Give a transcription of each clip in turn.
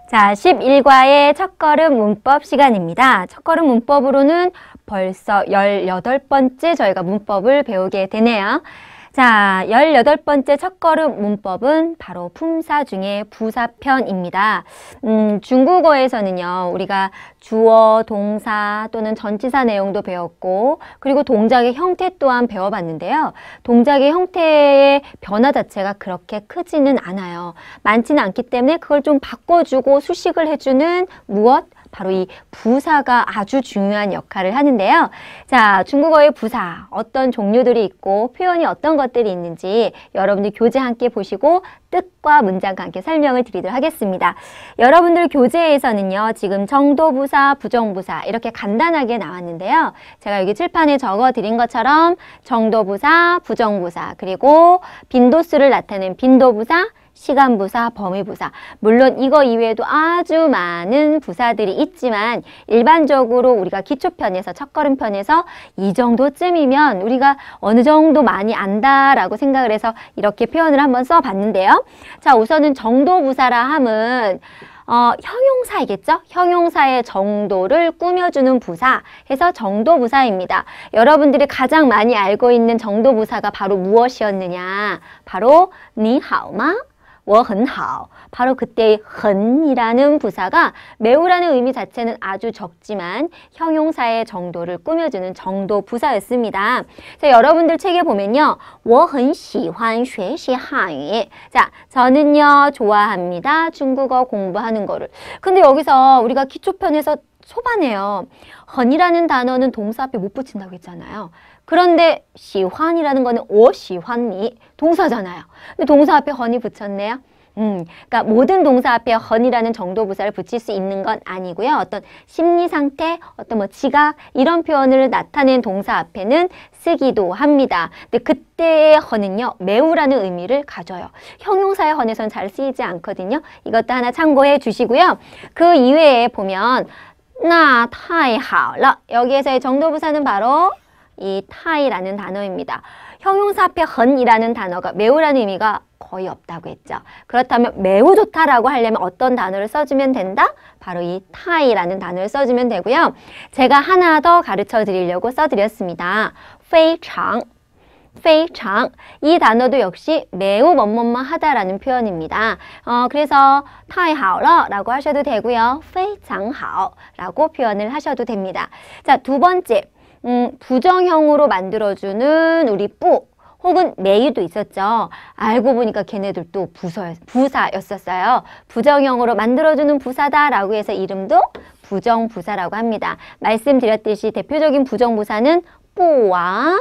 자, 11과의 첫걸음 문법 시간입니다. 첫걸음 문법으로는 벌써 18번째 저희가 문법을 배우게 되네요. 자, 18번째 첫걸음 문법은 바로 품사 중에 부사편입니다. 중국어에서는요, 우리가 주어, 동사 또는 전치사 내용도 배웠고, 그리고 동작의 형태 또한 배워봤는데요. 동작의 형태의 변화 자체가 그렇게 크지는 않아요. 많지는 않기 때문에 그걸 좀 바꿔주고 수식을 해주는 무엇? 바로 이 부사가 아주 중요한 역할을 하는데요. 자, 중국어의 부사 어떤 종류들이 있고 표현이 어떤 것들이 있는지 여러분들 교재 함께 보시고 뜻과 문장과 함께 설명을 드리도록 하겠습니다. 여러분들 교재에서는요, 지금 정도부사, 부정부사 이렇게 간단하게 나왔는데요. 제가 여기 칠판에 적어 드린 것처럼 정도부사, 부정부사, 그리고 빈도수를 나타내는 빈도부사, 시간부사, 범위부사. 물론 이거 이외에도 아주 많은 부사들이 있지만 일반적으로 우리가 기초편에서 첫걸음편에서 이 정도쯤이면 우리가 어느 정도 많이 안다라고 생각을 해서 이렇게 표현을 한번 써봤는데요. 자, 우선은 정도부사라 함은 형용사이겠죠? 형용사의 정도를 꾸며주는 부사 해서 정도부사입니다. 여러분들이 가장 많이 알고 있는 정도부사가 바로 무엇이었느냐? 바로 你好吗? 我很好. 바로 그때의 很이라는 부사가 매우라는 의미 자체는 아주 적지만 형용사의 정도를 꾸며주는 정도 부사였습니다. 자, 여러분들 책에 보면요. 我很喜欢学习汉语. 자, 저는요 좋아합니다. 중국어 공부하는 거를. 근데 여기서 우리가 기초편에서 초반에요. 很이라는 단어는 동사 앞에 못 붙인다고 했잖아요. 그런데 喜欢이라는 거는 我喜欢你 동사잖아요. 근데 동사 앞에 很이 붙였네요. 그러니까 모든 동사 앞에 很이라는 정도부사를 붙일 수 있는 건 아니고요. 어떤 심리 상태, 어떤 뭐 지각 이런 표현을 나타낸 동사 앞에는 쓰기도 합니다. 근데 그때의 很은요, 매우라는 의미를 가져요. 형용사의 很에서는 잘 쓰이지 않거든요. 이것도 하나 참고해 주시고요. 그 이외에 보면 那太好了. 여기에서의 정도부사는 바로 이 太라는 단어입니다. 형용사 앞에 很이라는 단어가 매우라는 의미가 거의 없다고 했죠. 그렇다면 매우 좋다라고 하려면 어떤 단어를 써주면 된다? 바로 이 太라는 단어를 써주면 되고요. 제가 하나 더 가르쳐 드리려고 써드렸습니다. 非常. 非常. 이 단어도 역시 매우 뭐뭐뭐 하다라는 표현입니다. 그래서 太好了라고 하셔도 되고요. 非常好라고 표현을 하셔도 됩니다. 자, 두 번째. 부정형으로 만들어주는 우리 뿌 혹은 메이도 있었죠. 알고 보니까 걔네들도 부사였었어요. 부정형으로 만들어주는 부사다라고 해서 이름도 부정부사라고 합니다. 말씀드렸듯이 대표적인 부정부사는 뿌와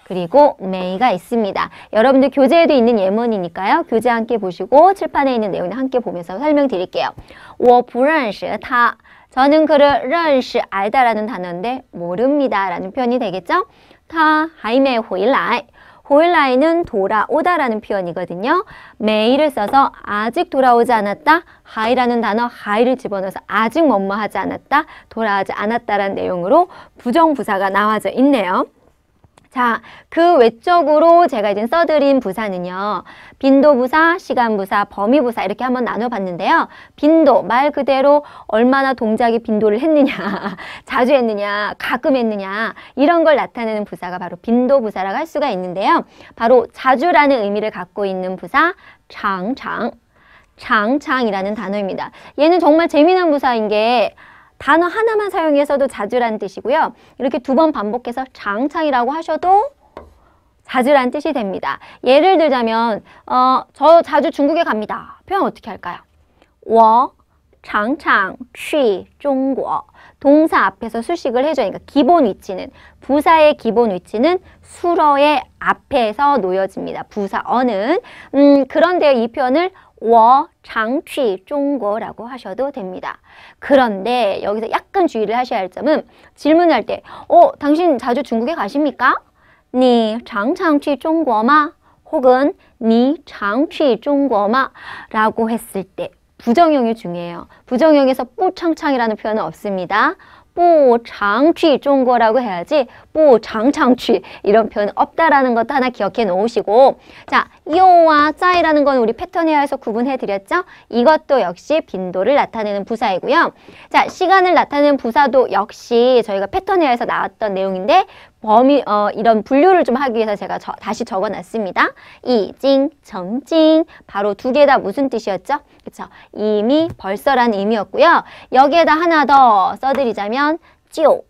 그리고 메이가 있습니다. 여러분들 교재에도 있는 예문이니까요. 교재 함께 보시고 칠판에 있는 내용을 함께 보면서 설명드릴게요. 我不认识他. 저는 그를 认识 알다라는 단어인데 모릅니다 라는 표현이 되겠죠? 他还没回来. 回来는 돌아오다라는 표현이거든요. 매일을 써서 아직 돌아오지 않았다. 하이라는 단어 하이를 집어넣어서 아직 뭐뭐 하지 않았다. 돌아오지 않았다라는 내용으로 부정부사가 나와져 있네요. 자, 그 외적으로 제가 이제 써드린 부사는요. 빈도부사, 시간부사, 범위부사 이렇게 한번 나눠봤는데요. 빈도, 말 그대로 얼마나 동작이 빈도를 했느냐, 자주 했느냐, 가끔 했느냐 이런 걸 나타내는 부사가 바로 빈도부사라고 할 수가 있는데요. 바로 자주라는 의미를 갖고 있는 부사, 常常. 常常이라는 단어입니다. 얘는 정말 재미난 부사인 게 단어 하나만 사용해서도 자주라는 뜻이고요. 이렇게 두 번 반복해서 장창이라고 하셔도 자주라는 뜻이 됩니다. 예를 들자면 저 자주 중국에 갑니다. 표현 어떻게 할까요? 我常常去中国. 동사 앞에서 수식을 해줘요. 그러니까 기본 위치는 부사의 기본 위치는 수러의 앞에서 놓여집니다. 부사어는 그런데 이 표현을 我常去中国라고 하셔도 됩니다. 그런데 여기서 약간 주의를 하셔야 할 점은 질문할 때 당신 자주 중국에 가십니까? 你常常去中国吗? 혹은 你常去中国吗? 라고 했을 때 부정형이 중요해요. 부정형에서 뿌창창이라는 표현은 없습니다. 不常去 중국어라고 해야지 不常常去 이런 표현 없다라는 것도 하나 기억해 놓으시고 자, 요와 짜이라는 건 우리 패턴회화에서 구분해 드렸죠? 이것도 역시 빈도를 나타내는 부사이고요. 자, 시간을 나타내는 부사도 역시 저희가 패턴회화에서 나왔던 내용인데 이런 분류를 좀 하기 위해서 제가 다시 적어놨습니다. 이징, 정징 바로 두 개 다 무슨 뜻이었죠? 그쵸? 이미, 벌써라는 의미였고요. 여기에다 하나 더 써드리자면 就,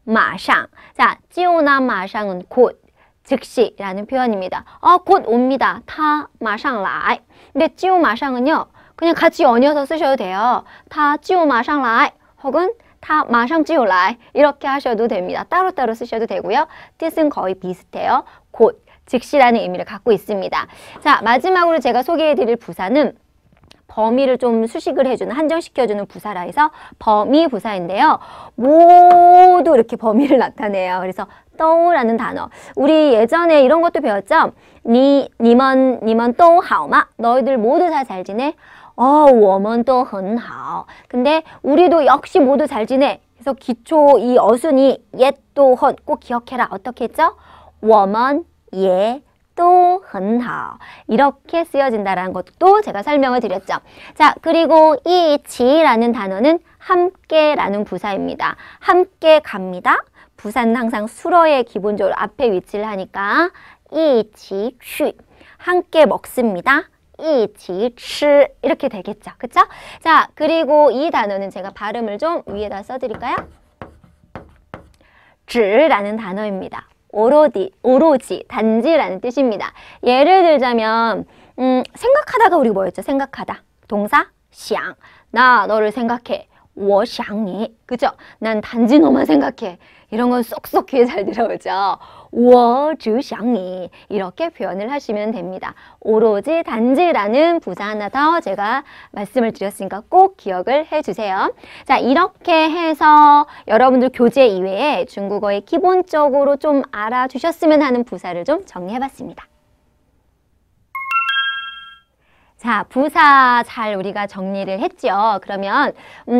马上 자, 就나 마상은 곧, 즉시라는 표현입니다. 곧 옵니다. 他马上来 근데 就马上은요 그냥 같이 연이어서 쓰셔도 돼요. 他就马上来 혹은 他马上就来 이렇게 하셔도 됩니다. 따로따로 쓰셔도 되고요. 뜻은 거의 비슷해요. 곧, 즉시라는 의미를 갖고 있습니다. 자, 마지막으로 제가 소개해드릴 부사는 범위를 좀 수식을 해주는, 한정시켜주는 부사라 해서 범위 부사인데요. 모두 이렇게 범위를 나타내요. 그래서 또라는 단어. 우리 예전에 이런 것도 배웠죠? 니먼 또 하오마? 너희들 모두 다 잘 지내? 我们都很好. 근데 우리도 역시 모두 잘 지내. 그래서 기초 이 어순이 예 또 헌 꼭 기억해라. 어떻게 했죠? 我们也都很好. 이렇게 쓰여진다는 것도 제가 설명을 드렸죠. 자, 그리고 이 지라는 단어는 함께라는 부사입니다. 함께 갑니다. 부사는 항상 수러에 기본적으로 앞에 위치를 하니까 이치 취 함께 먹습니다. 이치 치 이렇게 되겠죠. 그쵸? 자, 그리고 이 단어는 제가 발음을 좀 위에다 써드릴까요? 只라는 단어입니다. 오로지, 단지라는 뜻입니다. 예를 들자면 생각하다가 우리 뭐였죠? 생각하다. 동사 想. 나 너를 생각해. 我想你. 그죠? 난 단지 너만 생각해. 이런 건 쏙쏙 귀에 잘 들어오죠. 我只想你. 이렇게 표현을 하시면 됩니다. 오로지, 단지라는 부사 하나 더 제가 말씀을 드렸으니까 꼭 기억을 해주세요. 자, 이렇게 해서 여러분들 교재 이외에 중국어에 기본적으로 좀 알아주셨으면 하는 부사를 좀 정리해봤습니다. 자, 부사 잘 우리가 정리를 했죠. 그러면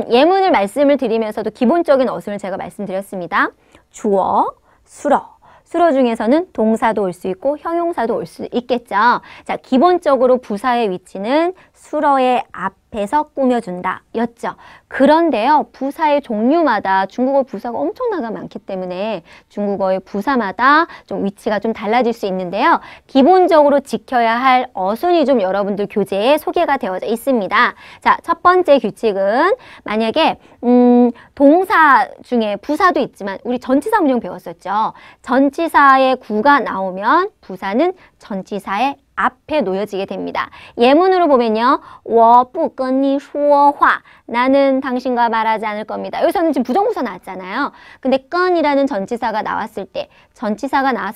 예문을 말씀을 드리면서도 기본적인 어순을 제가 말씀드렸습니다. 주어, 수러. 수러 중에서는 동사도 올 수 있고 형용사도 올 수 있겠죠. 자, 기본적으로 부사의 위치는 수러의 앞에서 꾸며준다 였죠. 그런데요, 부사의 종류마다 중국어 부사가 엄청나게 많기 때문에 중국어의 부사마다 좀 위치가 좀 달라질 수 있는데요. 기본적으로 지켜야 할 어순이 좀 여러분들 교재에 소개가 되어져 있습니다. 자, 첫 번째 규칙은 만약에 동사 중에 부사도 있지만 우리 전치사 문형 배웠었죠. 전치사의 구가 나오면 부사는 전치사의 앞에 놓여지게 됩니다. 예문으로 보면요. 我不跟你说话. 나는 당신과 말하지 않을 겁니다. 여기서는 지금 부정부사 나왔잖아요. 근데 건이라는 전치사가 나왔을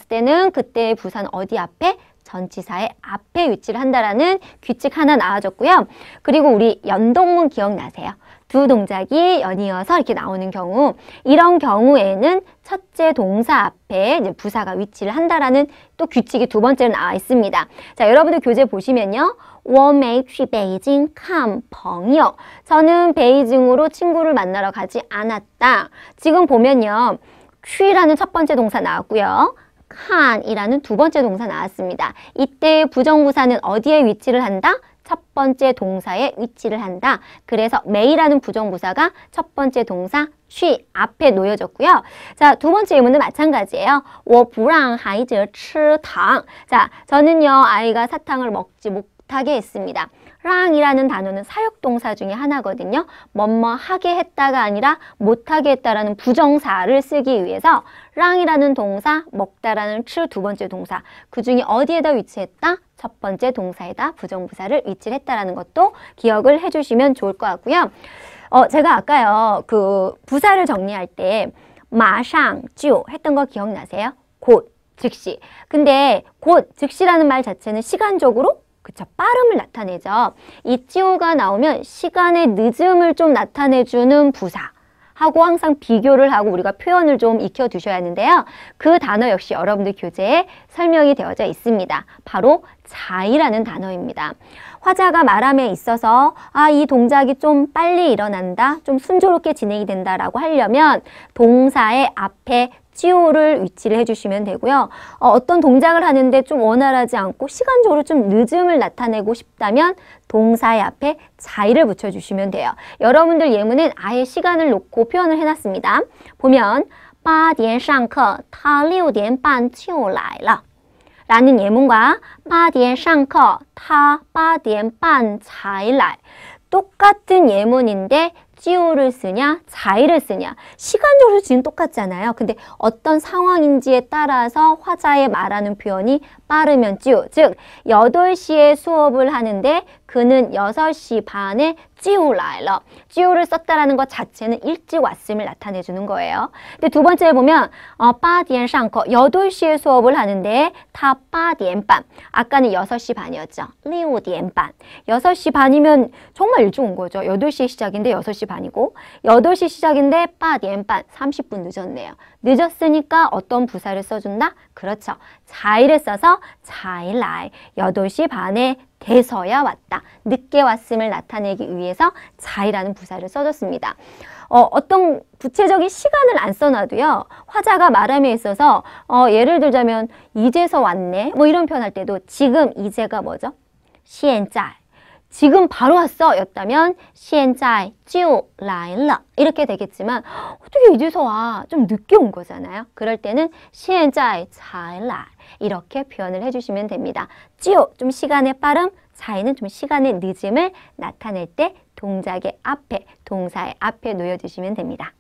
때는 그때의 부사는 어디 앞에? 전치사의 앞에 위치를 한다라는 규칙 하나 나와줬고요. 그리고 우리 연동문 기억나세요? 두 동작이 연이어서 이렇게 나오는 경우, 이런 경우에는 첫째 동사 앞에 이제 부사가 위치를 한다라는 또 규칙이 두 번째로 나와 있습니다. 자, 여러분들 교재 보시면요. 我没去北京看朋友. 저는 베이징으로 친구를 만나러 가지 않았다. 지금 보면요. 취라는 첫 번째 동사 나왔고요. 칸이라는 두 번째 동사 나왔습니다. 이때 부정부사는 어디에 위치를 한다? 첫 번째 동사에 위치를 한다. 그래서 메이라는 부정부사가 첫 번째 동사 취 앞에 놓여졌고요. 자, 두 번째 예문도 마찬가지예요. 我不让孩子吃糖. 자, 저는요 아이가 사탕을 먹지 못하게 했습니다. 랑이라는 단어는 사역동사 중에 하나거든요. 뭐뭐 하게 했다가 아니라 못하게 했다라는 부정사를 쓰기 위해서 랑이라는 동사, 먹다라는 칠 두 번째 동사, 그 중에 어디에다 위치했다? 첫 번째 동사에다 부정부사를 위치를 했다라는 것도 기억을 해주시면 좋을 것 같고요. 제가 아까요 그 부사를 정리할 때 마상, 주 했던 거 기억나세요? 곧, 즉시. 근데 곧, 즉시라는 말 자체는 시간적으로 그쵸, 빠름을 나타내죠. 이 찌오가 나오면 시간의 늦음을 좀 나타내주는 부사 하고 항상 비교를 하고 우리가 표현을 좀 익혀두셔야 하는데요. 그 단어 역시 여러분들 교재에 설명이 되어져 있습니다. 바로 자이라는 단어입니다. 화자가 말함에 있어서 이 동작이 좀 빨리 일어난다, 좀 순조롭게 진행이 된다라고 하려면 동사의 앞에 찌오를 위치를 해주시면 되고요. 어떤 동작을 하는데 좀 원활하지 않고 시간적으로 좀 늦음을 나타내고 싶다면 동사의 앞에 자이를 붙여주시면 돼요. 여러분들 예문은 아예 시간을 놓고 표현을 해놨습니다. 보면 8点上课他6点半就来了 라는 예문과 8点上课他8点半才来 똑같은 예문인데 찌오를 쓰냐, 자이를 쓰냐. 시간적으로 지금 똑같잖아요. 근데 어떤 상황인지에 따라서 화자의 말하는 표현이 빠르면 찌오. 즉, 8시에 수업을 하는데 그는 6시 반에 찌오라이러. 찌오를 썼다라는 것 자체는 일찍 왔음을 나타내주는 거예요. 근데 두 번째 보면 8点上课 8시에 수업을 하는데 다 8点半 아까는 6시 반이었죠. 6点半 6시 반이면 정말 일찍 온 거죠. 8시 시작인데 6시 반이고 8시 시작인데 8点半 30분 늦었네요. 늦었으니까 어떤 부사를 써준다? 그렇죠. 자이를 써서 자이라이 8시 반에 돼서야 왔다. 늦게 왔음을 나타내기 위해서 자이라는 부사를 써줬습니다. 어떤 구체적인 시간을 안 써놔도요. 화자가 말함에 있어서 예를 들자면 이제서 왔네. 뭐 이런 표현할 때도 지금 이제가 뭐죠? 现在 지금 바로 왔어 였다면 现在就来了 이렇게 되겠지만 어떻게 이제서 와? 좀 늦게 온 거잖아요. 그럴 때는 现在才来 이렇게 표현을 해주시면 됩니다. 就좀 시간의 빠름, 자이는 좀 시간의 늦음을 나타낼 때 동작의 앞에, 동사의 앞에 놓여주시면 됩니다.